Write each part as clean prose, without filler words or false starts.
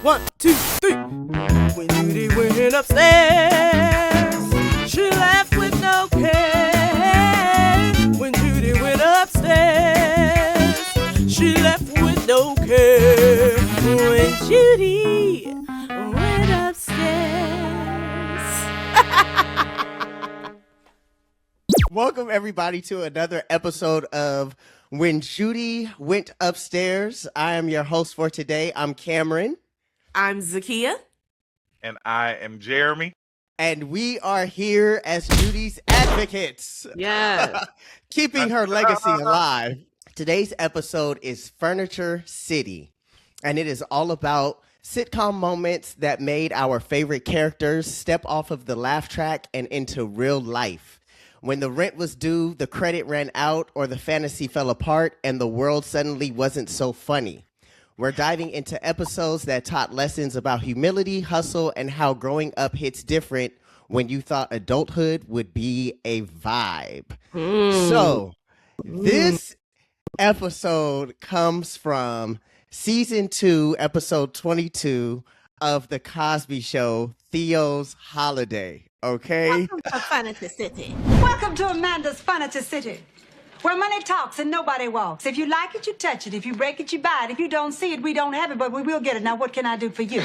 1, 2, 3. When Judy went upstairs, she left with no care. When Judy went upstairs, she left with no care. When Judy went upstairs. Welcome everybody to another episode of When Judy Went Upstairs. I am your host for today. I'm Camryn. I'm Zakiya. And I am Jeremy. And we are here as Judy's advocates. Yes. Keeping her legacy alive. Today's episode is Furniture City. And it is all about sitcom moments that made our favorite characters step off of the laugh track and into real life. When the rent was due, the credit ran out, or the fantasy fell apart, and the world suddenly wasn't so funny. We're diving into episodes that taught lessons about humility, hustle, and how growing up hits different when you thought adulthood would be a vibe. So, this episode comes from season 2, episode 22 of The Cosby Show, Theo's Holiday. Okay? Welcome to Furniture City. Welcome to Amanda's Furniture City, where money talks and nobody walks. If you like it, you touch it. If you break it, you buy it. If you don't see it, we don't have it, but we will get it. Now, what can I do for you?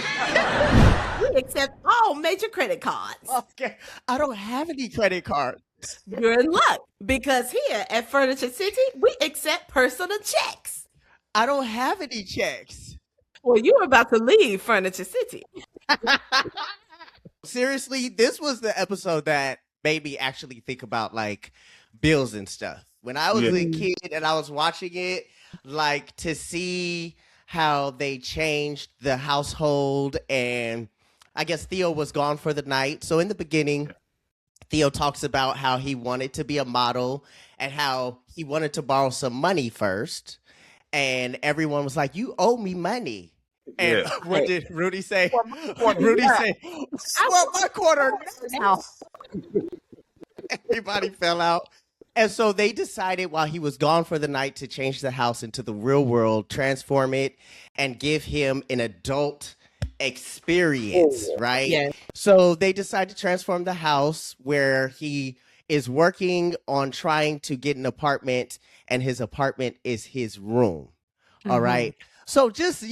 We accept all major credit cards. Okay. I don't have any credit cards. You're in luck, because here at Furniture City, we accept personal checks. I don't have any checks. Well, you were about to leave Furniture City. Seriously, this was the episode that made me actually think about like bills and stuff. When I was a kid and I was watching it, like to see how they changed the household, and I guess Theo was gone for the night. So in the beginning, Theo talks about how he wanted to be a model and how he wanted to borrow some money first. And everyone was like, "You owe me money." And what did Rudy say? Rudy said, "Well, my quarter now." Everybody fell out. And so they decided while he was gone for the night to change the house into the real world, transform it, and give him an adult experience, right? Yeah. So they decided to transform the house where he is working on trying to get an apartment, and his apartment is his room. All right. So just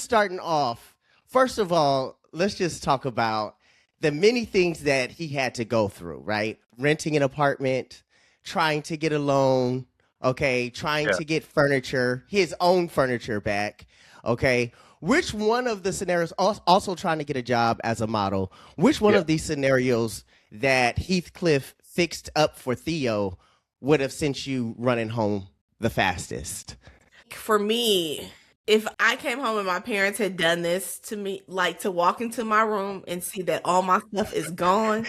starting off, first of all, let's just talk about the many things that he had to go through, right? Renting an apartment, trying to get a loan, okay, trying to get furniture, his own furniture back, okay? Which one of the scenarios, also trying to get a job as a model, which one of these scenarios that Heathcliff fixed up for Theo would have sent you running home the fastest? For me, if I came home and my parents had done this to me, like to walk into my room and see that all my stuff is gone,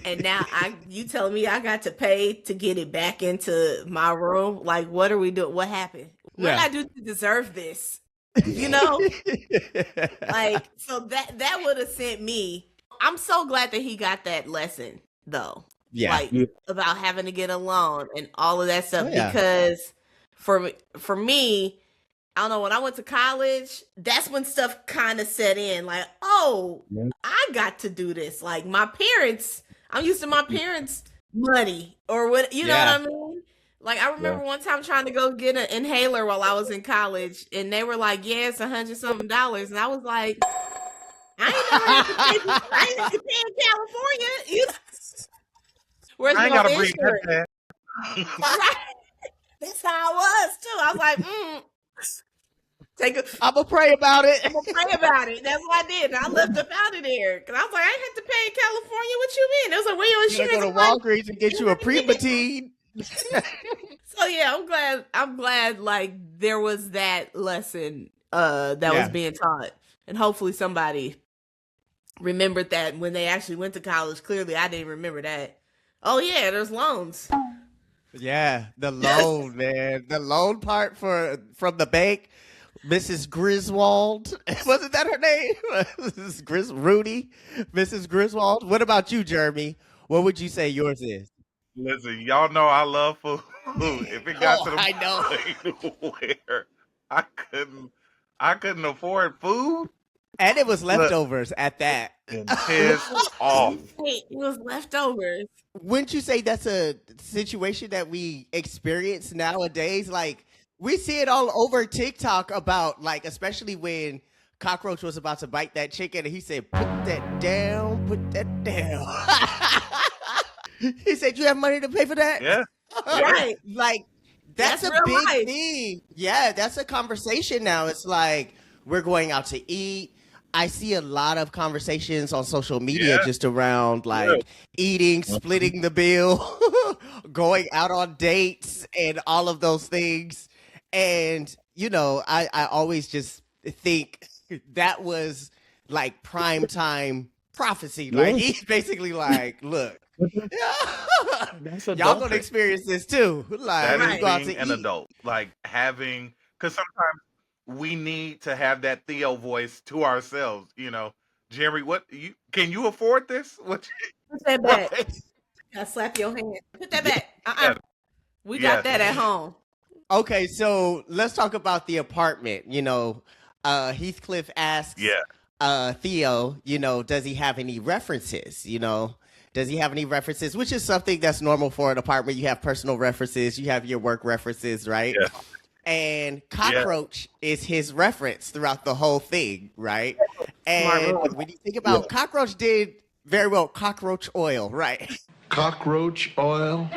and now you telling me I got to pay to get it back into my room, like what are we doing? What happened? What did I do to deserve this? You know? Like, so that would have sent me. I'm so glad that he got that lesson though. Yeah. Like about having to get a loan and all of that stuff, because for me, I don't know, when I went to college, that's when stuff kind of set in. Like, oh, I got to do this. Like my parents, I'm used to my parents' money or what, you know what I mean? Like I remember one time trying to go get an inhaler while I was in college, and they were like, "Yeah, it's $100-something," and I was like, "I ain't never had to pay. I ain't have to pay in California." Where's I ain't my gotta bring insurance? that Right. That's how I was too. I was like, I'm gonna pray about it. I'm gonna pray about it. That's what I did. And I left up out of there because I was like, I ain't have to pay in California. What you mean? It was like, where your You insurance? gotta go to Walgreens and get you a Primatine. So yeah, I'm glad like there was that lesson that was being taught, and hopefully somebody remembered that when they actually went to college. Clearly, I didn't remember that. Oh yeah, there's loans. Yeah, the loan, man. The loan part from the bank. Mrs. Griswold. Wasn't that her name? Rudy? Mrs. Griswold. What about you, Jeremy? What would you say yours is? Listen, y'all know I love food. If it got to the point where I couldn't afford food, And it was leftovers at that. And pissed off. It was leftovers. Wouldn't you say that's a situation that we experience nowadays? Like, we see it all over TikTok about, like, especially when Cockroach was about to bite that chicken and he said, put that down, put that down. He said, you have money to pay for that? Yeah. Right. Like, that's a real big life. thing. Yeah, that's a conversation now. It's like, we're going out to eat. I see a lot of conversations on social media just around like eating, splitting the bill, going out on dates, and all of those things. And, you know, I always just think that was like prime time prophecy. Like, he's basically like, look, y'all gonna experience this too. Like, that is go out being to an eat. adult. Like having, because sometimes we need to have that Theo voice to ourselves. You know, Jeremy, can you afford this? Put that back. I slap your hand. Put that back. We got that at home. Okay, so let's talk about the apartment. You know, Heathcliff asks Theo, you know, does he have any references? You know, does he have any references? Which is something that's normal for an apartment. You have personal references, you have your work references, right? Yeah. And Cockroach is his reference throughout the whole thing, right? And when you think about Cockroach did very well, cockroach oil, right? Cockroach oil?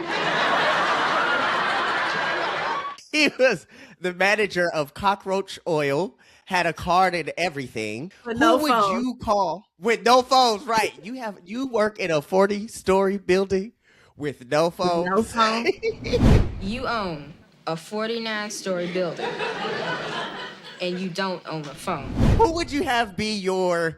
He was the manager of Cockroach Oil, had a card and everything. With Who no would phone. you call with no phones? Right. You work in a 40-story building with no phones. No phone. You own a 49-story building and you don't own a phone. Who would you have be your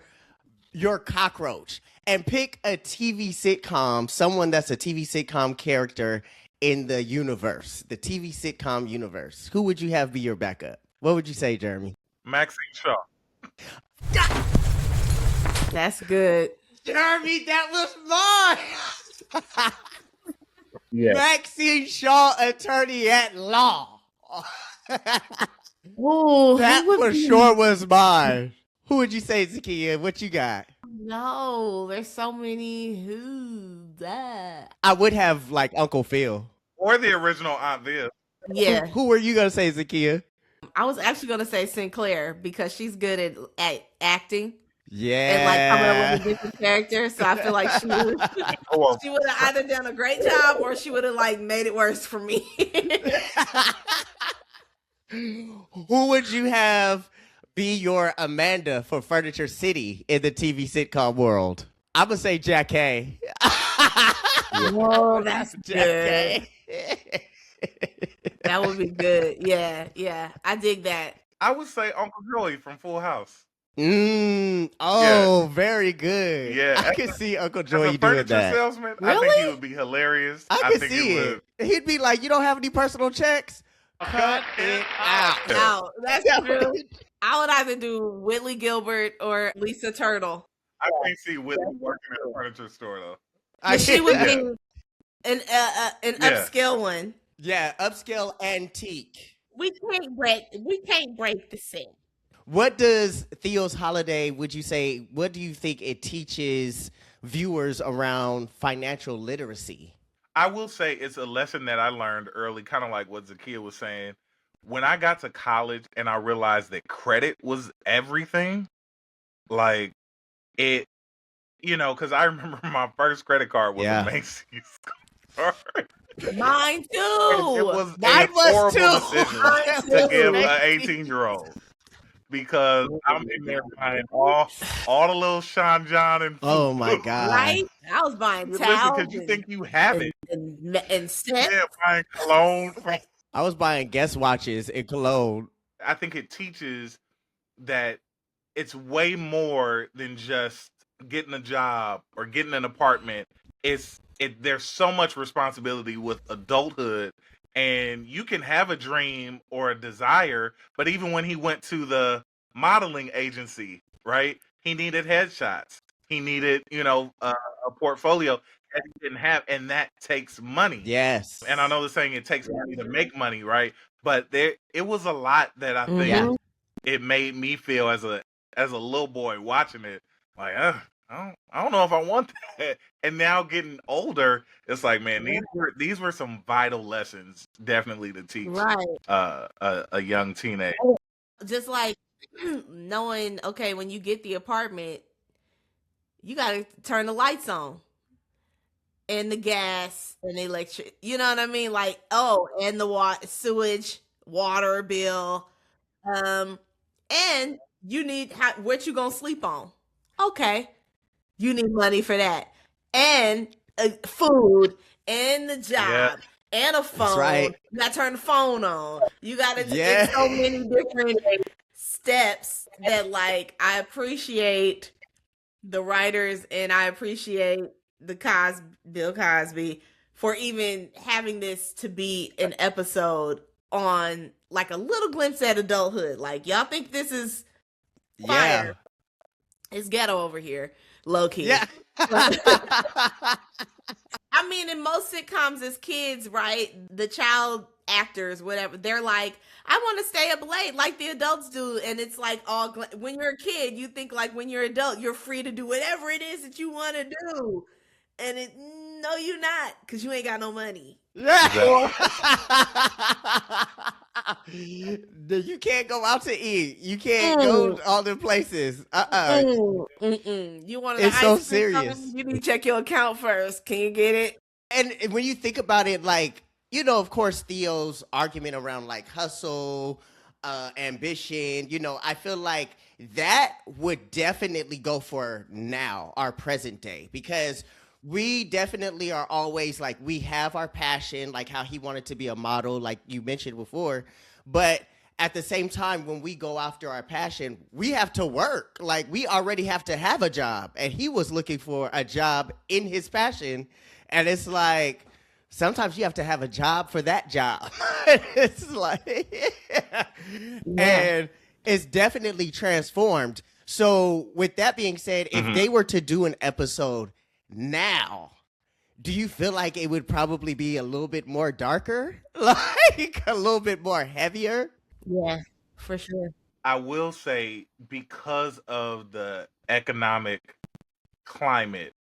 cockroach? And pick a TV sitcom, someone that's a TV sitcom character in the universe, the TV sitcom universe. Who would you have be your backup? What would you say, Jeremy? Maxine Shaw. That's good. Jeremy, that was mine. Yeah. Maxine Shaw, attorney at law. Ooh, That for sure was mine. Who would you say, Zakiya? What you got? No, there's so many. Who's that? I would have like Uncle Phil. Or the original Aunt Viv. Yeah, Who were you gonna say, Zakiya? I was actually gonna say Sinclair because she's good at acting Yeah. and like coming up with a different character. So I feel like she would have either done a great job or she would have like made it worse for me. Who would you have be your Amanda for Furniture City in the TV sitcom world? I'm gonna say Jack K. Whoa, that's Jack good. K. That would be good. Yeah. I dig that. I would say Uncle Joey from Full House. Very good. Yeah. I can see Uncle As Joey a doing furniture that. salesman, I Really? think he would be hilarious. I can think see he it. He'd be like, "You don't have any personal checks? Cut it out." No, that's true. I would either do Whitley Gilbert or Lisa Turtle. I can't see Whitney working at a furniture store though. But she would be an upscale one. Yeah, upscale antique. We can't break the set. What does Theo's Holiday, would you say, what do you think it teaches viewers around financial literacy? I will say it's a lesson that I learned early, kind of like what Zakiya was saying. When I got to college and I realized that credit was everything, like it, because I remember my first credit card was a Macy's card. Mine too. It was Mine a was horrible too. decision to give an 18-year-old. Because I'm in there buying all the little Sean John and food. Oh my God. Right? I was buying Listen, towels. because you think you have it. And set. Yeah, buying cologne. I was buying Guess watches and cologne. I think it teaches that it's way more than just getting a job or getting an apartment. There's so much responsibility with adulthood. And you can have a dream or a desire, but even when he went to the modeling agency, right? He needed headshots. He needed, a portfolio that he didn't have, and that takes money. Yes. And I know the saying it takes money to make money, right? But it was a lot that I think it made me feel as as a little boy watching it, like, I don't know if I want that. And now getting older, it's like, man, these were some vital lessons, definitely to teach a young teenager. Just like knowing, okay, when you get the apartment, you gotta turn the lights on and the gas and the electric. You know what I mean? Like, and the sewage, water bill, and you need what you gonna sleep on? Okay, you need money for that, and food, and the job, and a phone. That's right. You gotta turn the phone on. You gotta do so many different steps that, like, I appreciate the writers and I appreciate Bill Cosby for even having this to be an episode on, like, a little glimpse at adulthood. Like, y'all think this is fire? It's ghetto over here, low key. Yeah. I mean, in most sitcoms as kids, right, the child actors, whatever, they're like, I want to stay up late like the adults do. And it's like, when you're a kid, you think like when you're an adult, you're free to do whatever it is that you want to do. And no, you're not, because you ain't got no money. You can't go out to eat. You can't go to all the places. You want to? It's so serious. You need to check your account first. Can you get it? And when you think about it, like, you know, of course, Theo's argument around like hustle, ambition, you know, I feel like that would definitely go for now, our present day, because we definitely are always like, we have our passion, like how he wanted to be a model, like you mentioned before. But at the same time, when we go after our passion, we have to work. Like, we already have to have a job. And he was looking for a job in his passion. And it's like, sometimes you have to have a job for that job. It's like, and it's definitely transformed. So with that being said, if they were to do an episode now, do you feel like it would probably be a little bit more darker? Like a little bit more heavier? Yeah, for sure. I will say, because of the economic climate,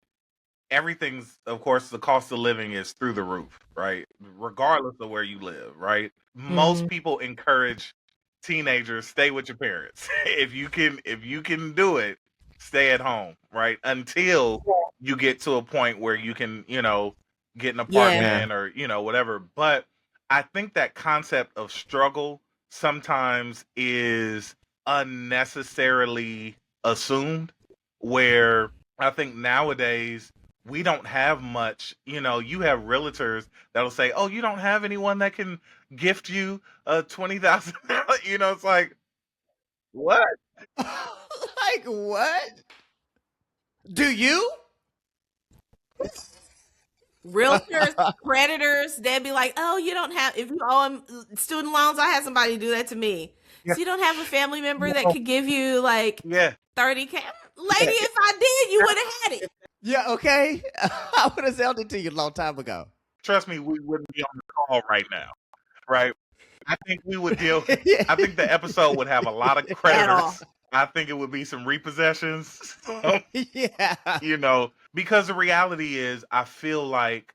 everything's, of course, the cost of living is through the roof, right? Regardless of where you live, right? Most people encourage teenagers, stay with your parents. If you can do it, stay at home, right? Until you get to a point where you can, you know, get an apartment or, you know, whatever. But I think that concept of struggle sometimes is unnecessarily assumed, where I think nowadays we don't have much. You know, you have realtors that'll say, oh, you don't have anyone that can gift you $20,000. You know, it's like, what? Like, what? Do you? Realtors, creditors, they'd be like, oh, you don't have, if you owe them student loans, I had somebody do that to me. Yeah. So you don't have a family member that could give you like 30K? Lady, if I did, you would have had it. Yeah, okay. I would have sold it to you a long time ago. Trust me, we wouldn't be on the call right now, right? I think we would deal, I think the episode would have a lot of creditors. I think it would be some repossessions. You know, because the reality is, I feel like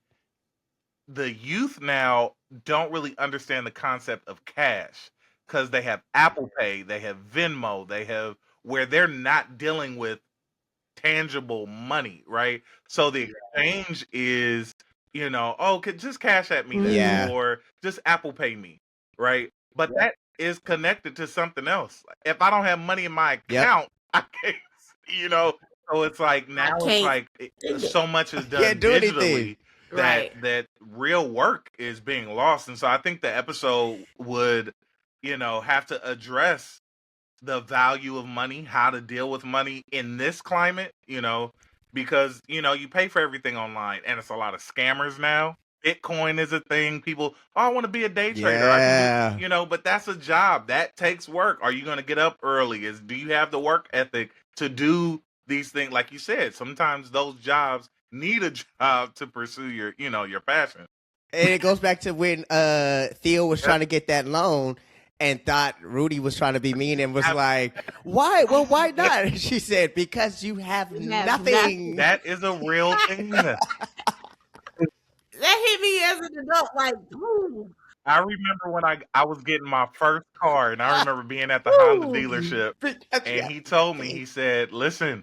the youth now don't really understand the concept of cash, because they have Apple Pay, they have Venmo, they have, where they're not dealing with tangible money, right? So the exchange is, you know, just cash at me then, or just Apple Pay me, right? But that is connected to something else. If I don't have money in my account, I can't, you know. So it's like, now it's like so much is done digitally that real work is being lost. And so I think the episode would, you know, have to address the value of money, how to deal with money in this climate, you know, because, you know, you pay for everything online and it's a lot of scammers now. Bitcoin is a thing. People, I want to be a day trader. I can do, you know, but that's a job that takes work. Are you going to get up early? Do you have the work ethic to do these things? Like you said, sometimes those jobs need a job to pursue your, you know, your passion. And it goes back to when Theo was trying to get that loan. and thought Rudy was trying to be mean and was like, why? Well, why not? And she said, because you have nothing. That is a real thing. That hit me as an adult, like, ooh. I remember when I was getting my first car, and I remember being at the Honda dealership, and he told me, he said, listen,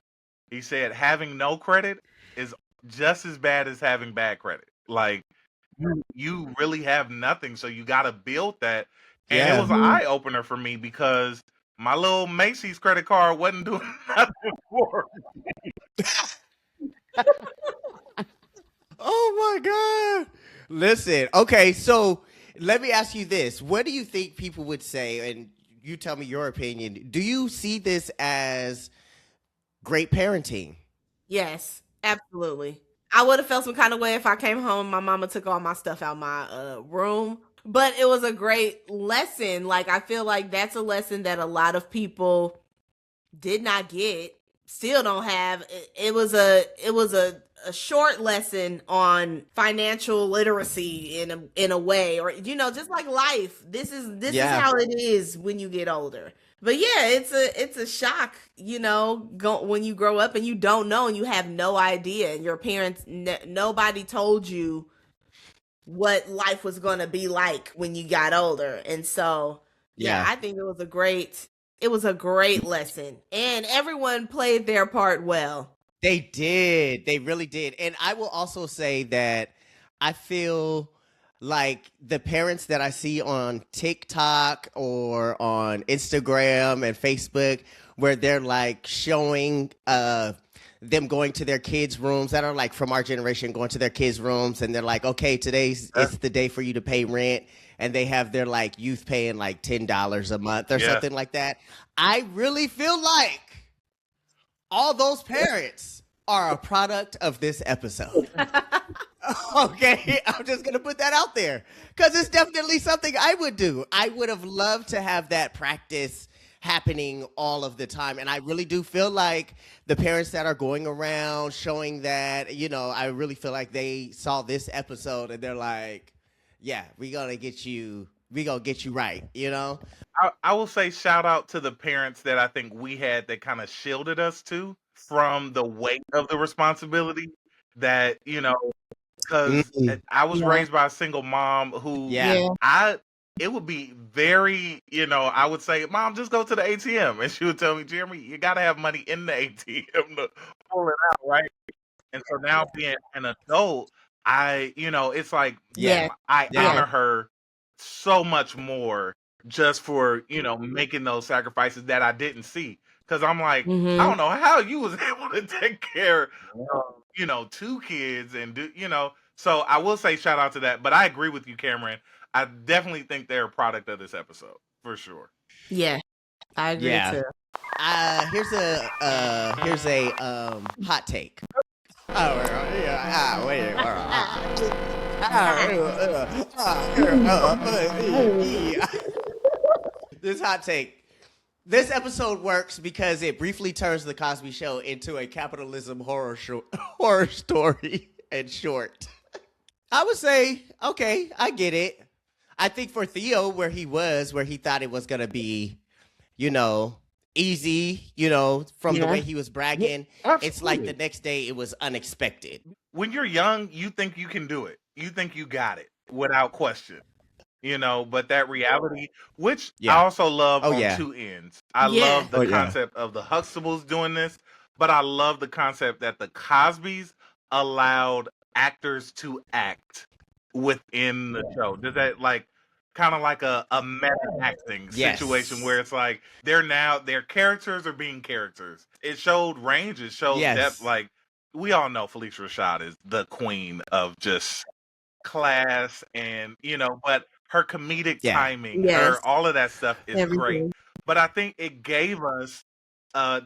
he said, having no credit is just as bad as having bad credit. Like, you really have nothing, so you got to build that. And it was an eye-opener for me because my little Macy's credit card wasn't doing nothing for me. Oh, my God. Listen, okay, so let me ask you this. What do you think people would say, and you tell me your opinion, do you see this as great parenting? Yes, absolutely. I would have felt some kind of way if I came home and my mama took all my stuff out my room. But it was a great lesson. Like, I feel like that's a lesson that a lot of people did not get, still don't have. It was a short lesson on financial literacy in a way, or just like life. This is how it is when you get older. But yeah, it's a shock, when you grow up and you don't know and you have no idea, and your parents, nobody told you what life was going to be like when you got older. And so, yeah, I think it was a great lesson, and everyone played their part well. They did. They really did. And I will also say that I feel like the parents that I see on TikTok or on Instagram and Facebook, where they're like showing them going to their kids' rooms, that are like from our generation, going to their kids' rooms, and they're like, okay, it's the day for you to pay rent. And they have their like youth paying like $10 a month or something like that. I really feel like all those parents are a product of this episode. Okay, I'm just going to put that out there because it's definitely something I would do. I would have loved to have that practice happening all of the time. And I really do feel like the parents that are going around showing that, I really feel like they saw this episode and they're like, yeah, we're going to get you right, I will say shout out to the parents that I think we had that kind of shielded us too from the weight of the responsibility that, because I was raised by a single mom who it would be very, I would say, Mom, just go to the ATM. And she would tell me, Jeremy, you got to have money in the ATM to pull it out, right? And so now being an adult, it's like, I honor her so much more just for, making those sacrifices that I didn't see. Because I'm like, I don't know how you was able to take care of, 2 kids and do, So I will say shout out to that. But I agree with you, Camryn. I definitely think they're a product of this episode, for sure. Yeah, I agree too. Here's a hot take. This hot take. This episode works because it briefly turns the Cosby Show into a capitalism horror story and short. I would say, okay, I get it. I think for Theo, where he thought it was going to be, easy, from the way he was bragging, it's like the next day it was unexpected. When you're young, you think you can do it. You think you got it without question. But that reality, which I also love on two ends. I love the concept of the Huxtables doing this, but I love the concept that the Cosbys allowed actors to act within the show. Does that kind of like a meta acting situation where it's like their characters are being characters. It showed range, it showed depth. Like, we all know Felicia Rashad is the queen of just class and, but her comedic timing, all of that stuff is great. But I think it gave us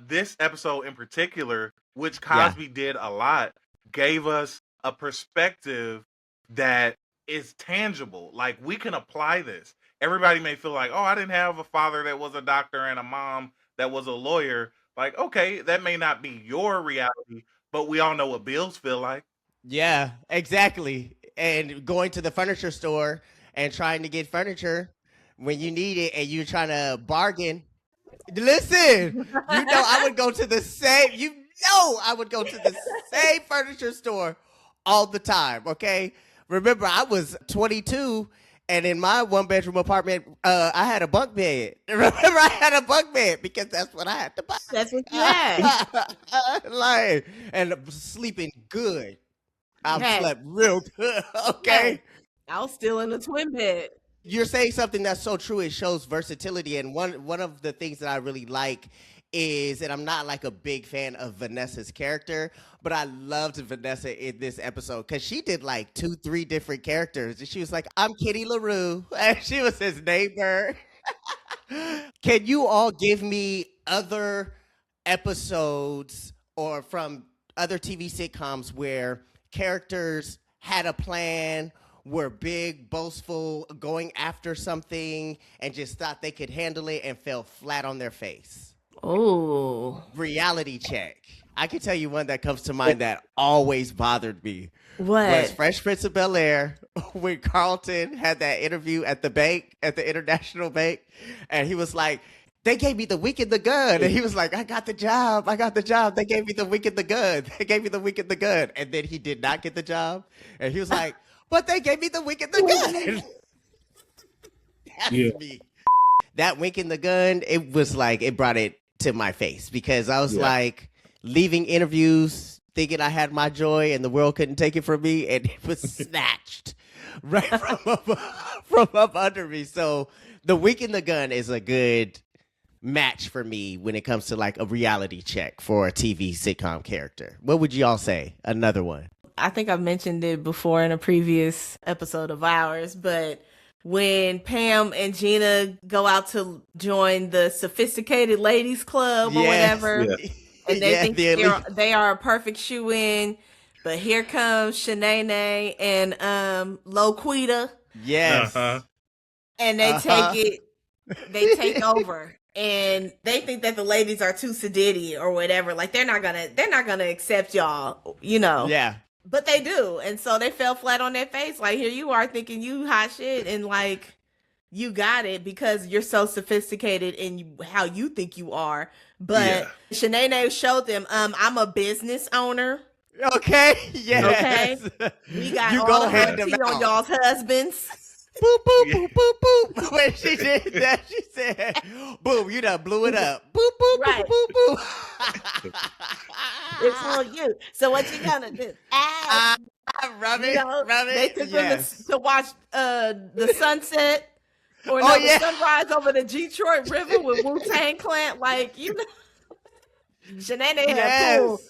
this episode in particular, which Cosby did a lot, gave us a perspective that is tangible. Like, we can apply this. Everybody may feel like, oh, I didn't have a father that was a doctor and a mom that was a lawyer. Like, okay, that may not be your reality, but we all know what bills feel like. Yeah, exactly. And going to the furniture store and trying to get furniture when you need it and you're trying to bargain. Listen, I would go to the same. I would go to the same furniture store all the time. Okay, remember I was 22. And in my 1-bedroom apartment, I had a bunk bed. Remember, I had a bunk bed because that's what I had to buy. That's what you had. And sleeping good. I slept real good. Okay. Hey, I was still in the twin bed. You're saying something that's so true. It shows versatility. And one of the things that I really like is, and I'm not like a big fan of Vanessa's character, but I loved Vanessa in this episode because she did like 2-3 different characters. And she was like, I'm Kitty LaRue. And she was his neighbor. Can you all give me other episodes or from other TV sitcoms where characters had a plan, were big, boastful, going after something, and just thought they could handle it and fell flat on their face? Oh, reality check. I can tell you one that comes to mind that always bothered me. What? Was Fresh Prince of Bel-Air when Carlton had that interview at the bank, at the International Bank, and he was like, they gave me the wink and the gun. And he was like, I got the job. They gave me the wink and the gun. And then he did not get the job. And he was like, but they gave me the wink and the gun. That's me. That wink and the gun, it was like, it brought it to my face because I was like leaving interviews thinking I had my joy and the world couldn't take it from me, and it was snatched right from up under me. So the wink and the gun is a good match for me when it comes to like a reality check for a TV sitcom character. What would you all say? Another one. I think I've mentioned it before in a previous episode of ours, but when Pam and Gina go out to join the sophisticated ladies club or whatever, and they think they are a perfect shoe-in, but here comes Shanae and Loquita. Yes. And they they take over. And they think that the ladies are too sedity or whatever. Like they're not gonna accept y'all, Yeah. But they do. And so they fell flat on their face. Like, here you are thinking you hot shit and like you got it because you're so sophisticated in how you think you are. But Shanae showed them, I'm a business owner. Okay. Yes. Okay. We got all the tea on y'all's husbands. Boop, boop, boop, boop, boop. When she did that, she said, boom, you done blew it up. Boop, boop, right. boop, boop, boop. It's on you. So what you gonna do? Rub it. They took them to watch the sunset or the sunrise over the Detroit River with Wu-Tang Clan. Like, Shanae had pool.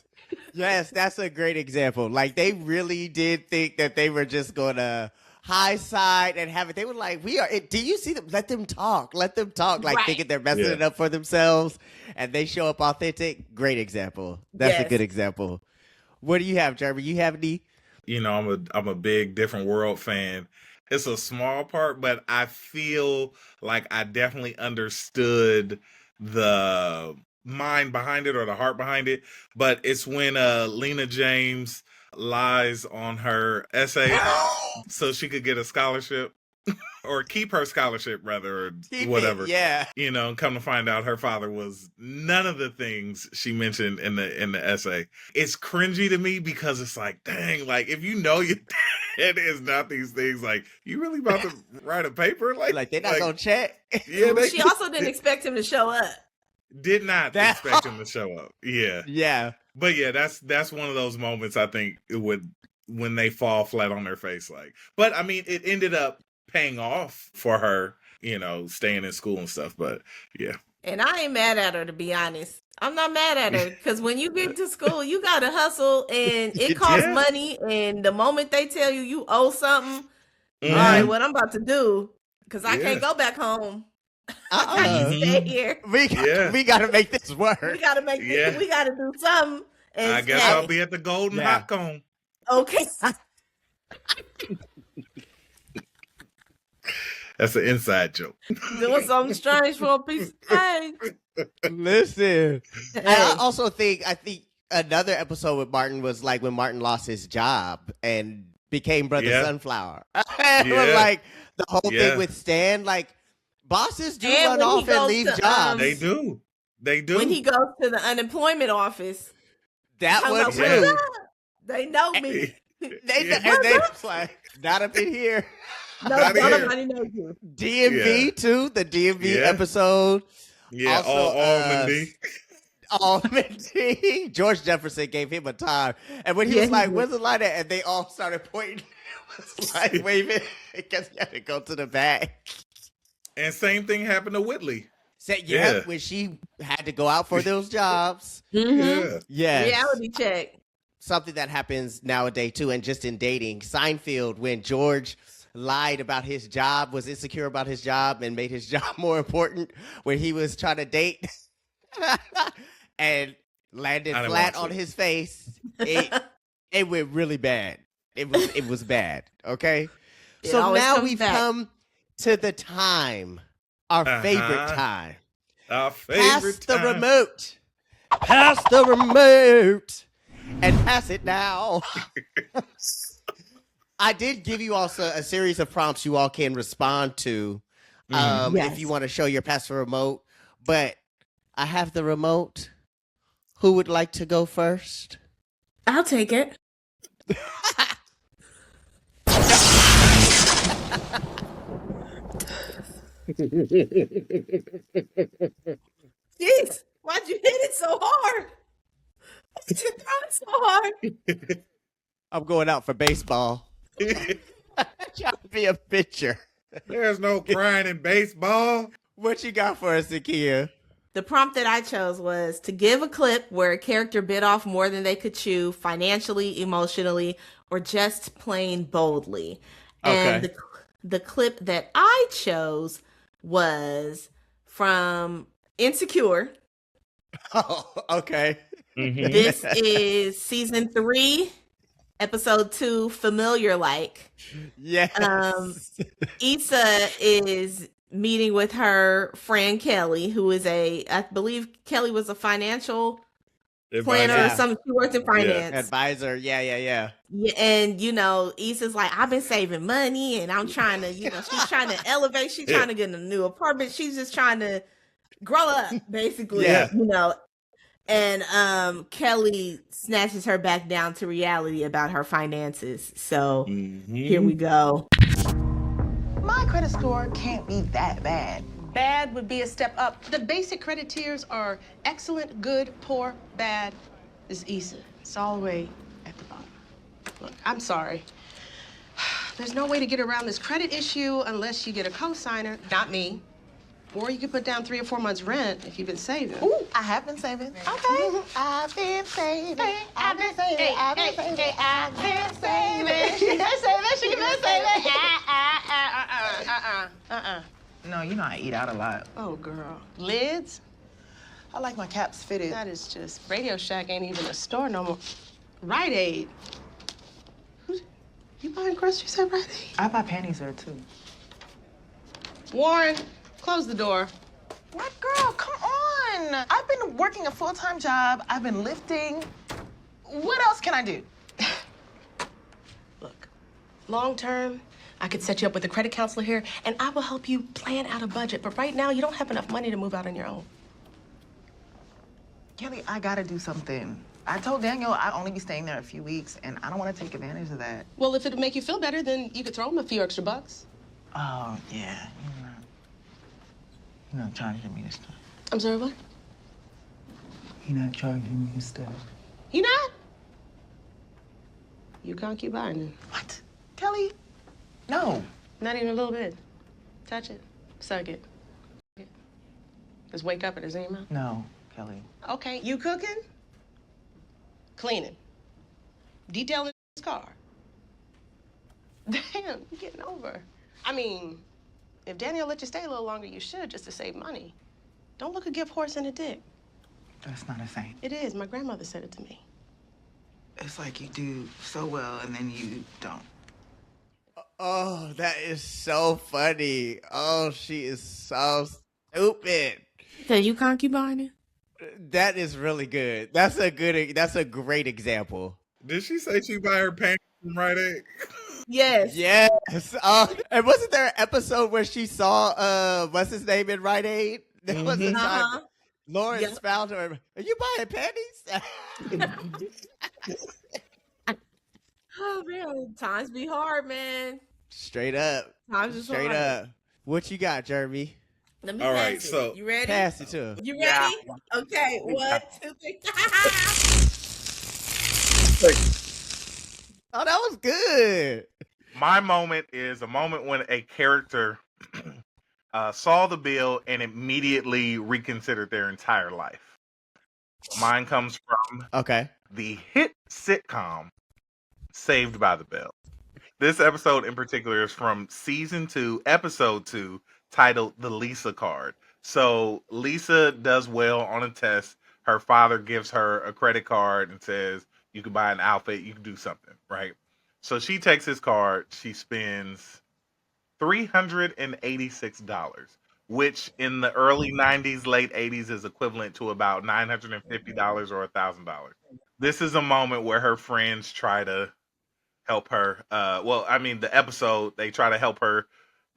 Yes, that's a great example. Like, they really did think that they were just going to high side and have it. They were like, do you see them? Let them talk. Like thinking they're messing it up for themselves, and they show up authentic. Great example. That's a good example. What do you have, Jeremy? You have any? I'm a big Different World fan. It's a small part, but I feel like I definitely understood the mind behind it or the heart behind it. But it's when Lena James lies on her essay so she could get a scholarship or keep her scholarship rather, or whatever. And come to find out her father was none of the things she mentioned in the essay. It's cringy to me because it's like, dang, like if you know your dad is not these things, like you really about to write a paper? Like they're not gonna check. She also didn't expect him to show up. Did not expect him to show up. Yeah. But that's one of those moments I think it would when they fall flat on their face. Like, but I mean, it ended up paying off for her, staying in school and stuff. But yeah. And I ain't mad at her, to be honest. I'm not mad at her because when you get to school, you gotta hustle and it costs money. And the moment they tell you owe something, all right, what I'm about to do, because I can't go back home. I can stay here. We got to make this work. We got to make this. We got to do something. And I guess I'll be at the Golden Hot Cone. Okay. That's an inside joke. Doing something strange for a piece of cake. Listen. And I think another episode with Martin was like when Martin lost his job and became Brother Sunflower. Like the whole thing with Stan, like, Bosses do And run when he off and goes leave to, jobs. They do. They do. When he goes to the unemployment office, That talking one about, too. "What's up?" They know me. And they was like, not up in here. No, Not here. nobody knows you. DMV too. The DMV episode. Yeah, Also, Almondy. Almondy. George Jefferson gave him a time. And when he was like, where's the light at? And they all started pointing. It was like waving because he had to go to the back. And same thing happened to Whitley. When she had to go out for those jobs. Mm-hmm. Yes. Reality check. Something that happens nowadays too, and just in dating. Seinfeld, when George lied about his job, was insecure about his job, and made his job more important when he was trying to date and landed flat on his face. It went really bad. It was bad. Okay. So now we've come to the time. Our favorite time. Our favorite time. The remote. Pass the remote. And pass it now. I did give you also a series of prompts you all can respond to if you want to show your pass the remote. But I have the remote. Who would like to go first? I'll take it. Jeez, why'd you hit it so hard? Why'd you throw it so hard? I'm going out for baseball. Trying to be a pitcher. There's no crying in baseball. What you got for us, Zakiya? The prompt that I chose was to give a clip where a character bit off more than they could chew, financially, emotionally, or just plain boldly. Okay. And the clip that I chose was from Insecure. Oh, okay. Mm-hmm. This is season 3, episode 2, Familiar Like. Yes. Issa is meeting with her friend Kelly, who is I believe Kelly was a financial planner or something. She worked in finance. Advisor. Yeah. And, Issa's like, I've been saving money and I'm trying to, she's trying to elevate. She's trying to get in a new apartment. She's just trying to grow up, basically, And Kelly snatches her back down to reality about her finances. So here we go. My credit score can't be that bad. Bad would be a step up. The basic credit tiers are excellent, good, poor, bad. This is Issa. It's all the way at the bottom. Look, I'm sorry. There's no way to get around this credit issue unless you get a co-signer, not me. Or you could put down 3 or 4 months rent if you've been saving. Ooh, I have been saving. Okay. I've been saving. I've been saving. I've been saving. I've been saving. She been saving. She been saving. No, you know I eat out a lot. Oh, girl. Lids? I like my caps fitted. That is just, Radio Shack ain't even a store no more. Rite Aid. You buying groceries at Rite Aid? I buy panties there, too. Warren, close the door. What, girl? Come on. I've been working a full-time job. I've been lifting. What else can I do? Look, long term, I could set you up with a credit counselor here, and I will help you plan out a budget. But right now, you don't have enough money to move out on your own. Kelly, I gotta do something. I told Daniel I'd only be staying there a few weeks, and I don't want to take advantage of that. Well, if it'll make you feel better, then you could throw him a few extra bucks. Oh, yeah. You're not charging me this time. I'm sorry, what? You're not charging me this time. You not? You concubine. What? Kelly? No. Not even a little bit. Touch it. Suck it. Just wake up and it's in your mouth. No, Kelly. Okay, you cooking? Cleaning. Detailing his car. Damn, you're getting over. I mean, if Daniel let you stay a little longer, you should, just to save money. Don't look a gift horse in the dick. That's not a thing. It is. My grandmother said it to me. It's like you do so well and then you don't. Oh, that is so funny. Oh, she is so stupid. So you concubining? That is really good. That's a great example. Did she say she buy her panties from Rite Aid? Yes. Yes. And wasn't there an episode where she saw what's his name in Rite Aid? There was a time Lawrence found her. Are you buying panties? Oh man, times be hard, man. Straight up. Times is Straight hard. up. What you got, Jeremy? Let me All pass right, it. so You ready? Pass it to him. You ready? Okay. 1, 2, 3. Oh, that was good. My moment is a moment when a character saw the bill and immediately reconsidered their entire life. Mine comes from the hit sitcom Saved by the Bell. This episode in particular is from season 2, episode 2, titled The Lisa Card. So Lisa does well on a test. Her father gives her a credit card and says, you can buy an outfit, you can do something, right? So she takes his card, she spends $386, which in the early 90s, late 80s is equivalent to about $950 or $1,000. This is a moment where her friends try to help her. The episode, they try to help her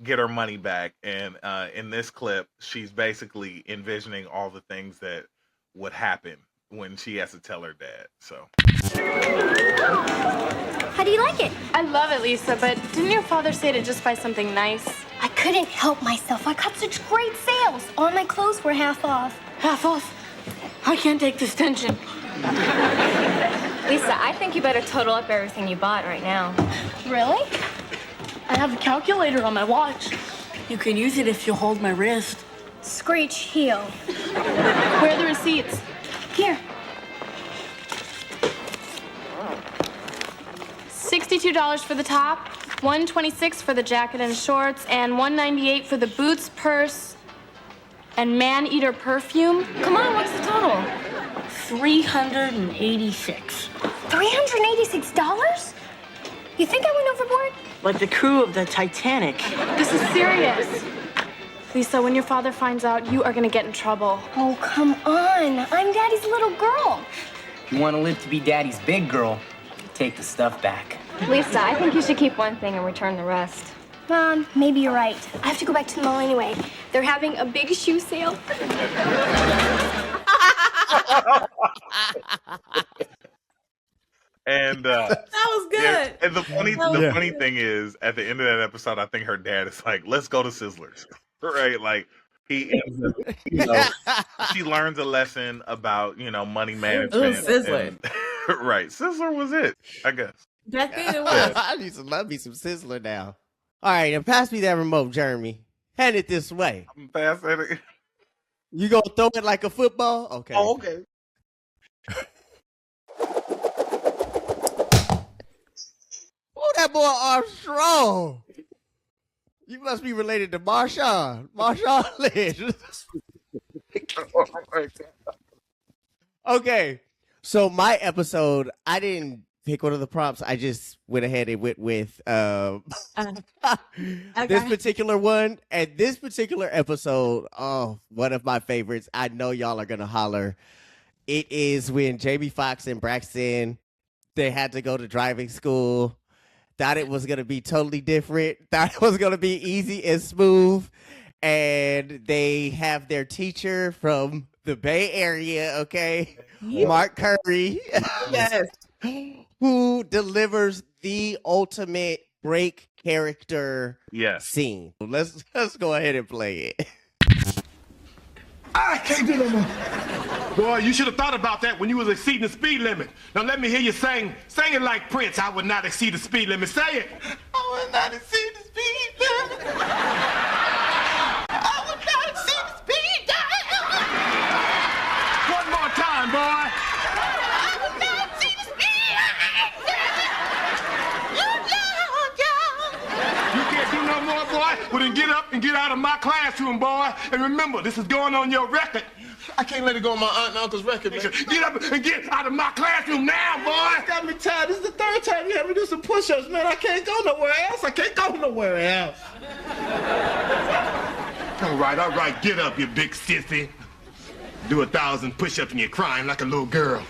get her money back. And in this clip, she's basically envisioning all the things that would happen when she has to tell her dad. So. How do you like it? I love it, Lisa, but didn't your father say to just buy something nice? I couldn't help myself. I got such great sales. All my clothes were half off. Half off? I can't take this tension. Lisa, I think you better total up everything you bought right now. Really? I have a calculator on my watch. You can use it if you hold my wrist. Screech heel. Where are the receipts? Here. $62 for the top, $126 for the jacket and shorts, and $198 for the boots, purse, and man-eater perfume. Come on, what's the total? $386. $386? You think I went overboard? Like the crew of the Titanic. This is serious. Lisa, when your father finds out, you are gonna get in trouble. Oh, come on. I'm Daddy's little girl. If you want to live to be Daddy's big girl, take the stuff back. Lisa, I think you should keep one thing and return the rest. Mom, maybe you're right. I have to go back to the mall anyway. They're having a big shoe sale. And that was good. Yeah, and the funny thing is, at the end of that episode, I think her dad is like, "Let's go to Sizzlers," right? Like he, she learns a lesson about money management. Sizzler, right? Sizzler was it, I guess. Back then it was. I need to love me some Sizzler now. All right, and pass me that remote, Jeremy. Hand it this way. I'm passing it. You gonna throw it like a football? Okay. Oh, okay. Oh, that boy Armstrong. You must be related to Marshawn. Marshawn Lynch. Okay. So my episode, I didn't pick one of the prompts. I just went ahead and went with this particular one. And this particular episode, one of my favorites. I know y'all are going to holler. It is when Jamie Foxx and Braxton, they had to go to driving school. Thought it was going to be totally different. Thought it was going to be easy and smooth. And they have their teacher from the Bay Area, okay? Yeah. Mark Curry. Yes. Who delivers the ultimate break character scene. Let's go ahead and play it. I can't do no more. Boy, you should have thought about that when you was exceeding the speed limit. Now let me hear you sing it like Prince. I would not exceed the speed limit. Say it. I would not exceed the speed limit. I would not exceed the speed limit. One more time, boy. I would not exceed the speed limit. You can't do no more, boy? Well, then get up and get out of my classroom, boy. And remember, this is going on your record. I can't let it go on my aunt and uncle's record, man. Get up and get out of my classroom now, boy! You got me tired. This is the third time you had me do some push-ups, man. I can't go nowhere else. All right. Get up, you big sissy. Do 1,000 push-ups and you're crying like a little girl.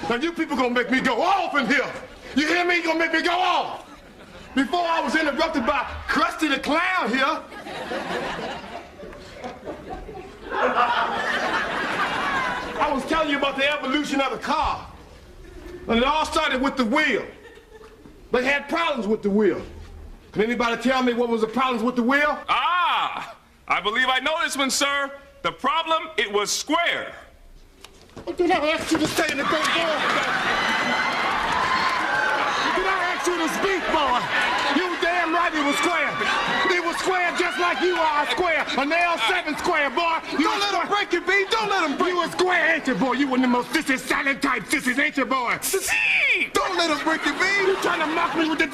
Now you people gonna make me go off in here. You hear me? You gonna make me go off. Before I was interrupted by Krusty the Clown here. I was telling you about the evolution of the car. And it all started with the wheel. They had problems with the wheel. Can anybody tell me what was the problems with the wheel? Ah, I believe I know this one, sir. The problem, it was square. Did I ask you to say anything, boy? Did I ask you to speak, boy? You damn right it was square. It was square just like you are square. An L7 square, boy. Don't let him break it, B. Don't let him break it. You a square, ain't you, boy? You one of the most sissy, silent type sissies, ain't you, boy? Don't let him break it, B. You trying to mock me with the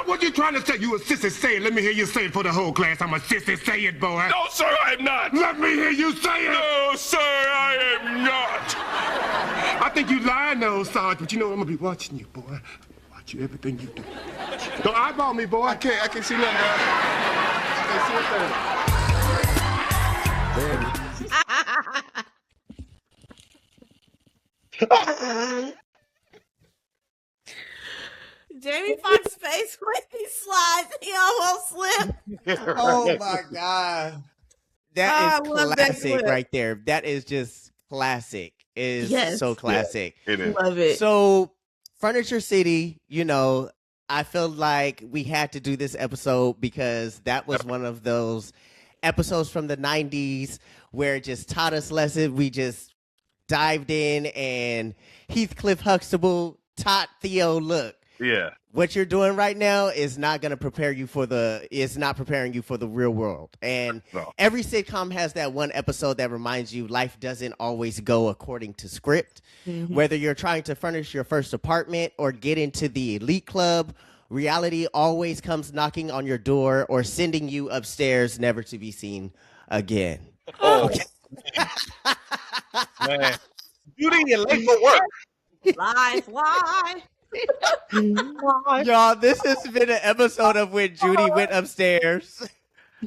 what you trying to say? You a sissy, say it. Let me hear you say it for the whole class. I'm a sissy, say it, boy. No, sir, I am not. Let me hear you say it. No, sir, I am not. I think you lying though, Sarge, but you know I'm gonna be watching you, boy. Watch you everything you do. Don't eyeball me, boy. I can't see nothing, bro. I can't see a thing. Jamie Foxx's face when he slides, he almost slipped. Oh my God. That is classic right there. That is just classic. Is so classic. Yeah, it is. Love it. So Furniture City, you know, I felt like we had to do this episode because that was one of those episodes from the 90s where it just taught us lessons. We just dived in and Heathcliff Huxtable taught Theo, look. Yeah. What you're doing right now is not going to prepare you for it's not preparing you for the real world. And every sitcom has that one episode that reminds you life doesn't always go according to script. Mm-hmm. Whether you're trying to furnish your first apartment or get into the elite club, reality always comes knocking on your door or sending you upstairs never to be seen again. Oh. Okay. Man. Judy, you're late for work. Lies, why? Y'all, this has been an episode of When Judy Went Upstairs.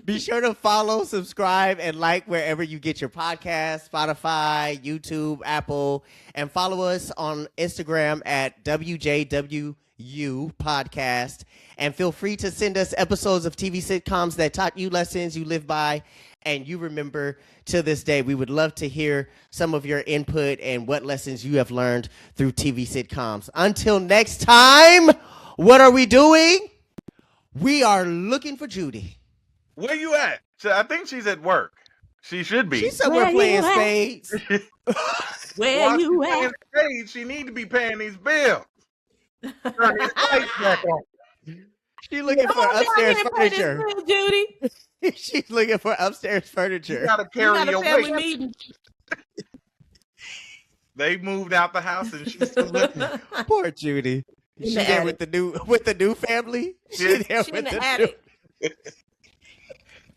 Be sure to follow, subscribe, and like wherever you get your podcast, Spotify, YouTube, Apple, and follow us on Instagram at WJWU Podcast. And feel free to send us episodes of TV sitcoms that taught you lessons you live by and you remember to this day. We would love to hear some of your input and what lessons you have learned through TV sitcoms. Until next time, what are we doing? We are looking for Judy. Where you at? I think she's at work. She should be. She's somewhere playing spades. Where you at? Spades, she need to be paying these bills. Turn his lights back on. She's looking for upstairs furniture. Bill, Judy. She's looking for upstairs furniture. You gotta carry your weight. They moved out the house and she's still looking. Poor Judy. She's there with the new family. She's there with the attic.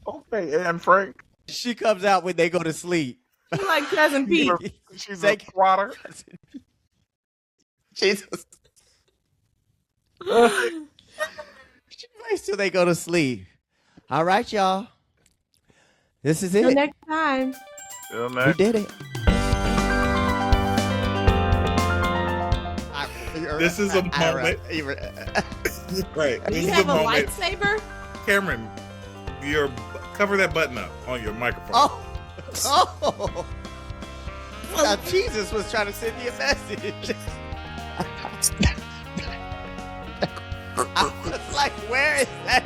Okay, and Frank. She comes out when they go to sleep. She's like Cousin Pete. She's a squatter. Jesus. She waits till they go to sleep. All right, y'all. This is it. Till next time. Till next. We did it. This is a moment. Right. Do you have a lightsaber? Camryn, cover that button up on your microphone. Oh. Now, Jesus was trying to send me a message. I was like, where is that?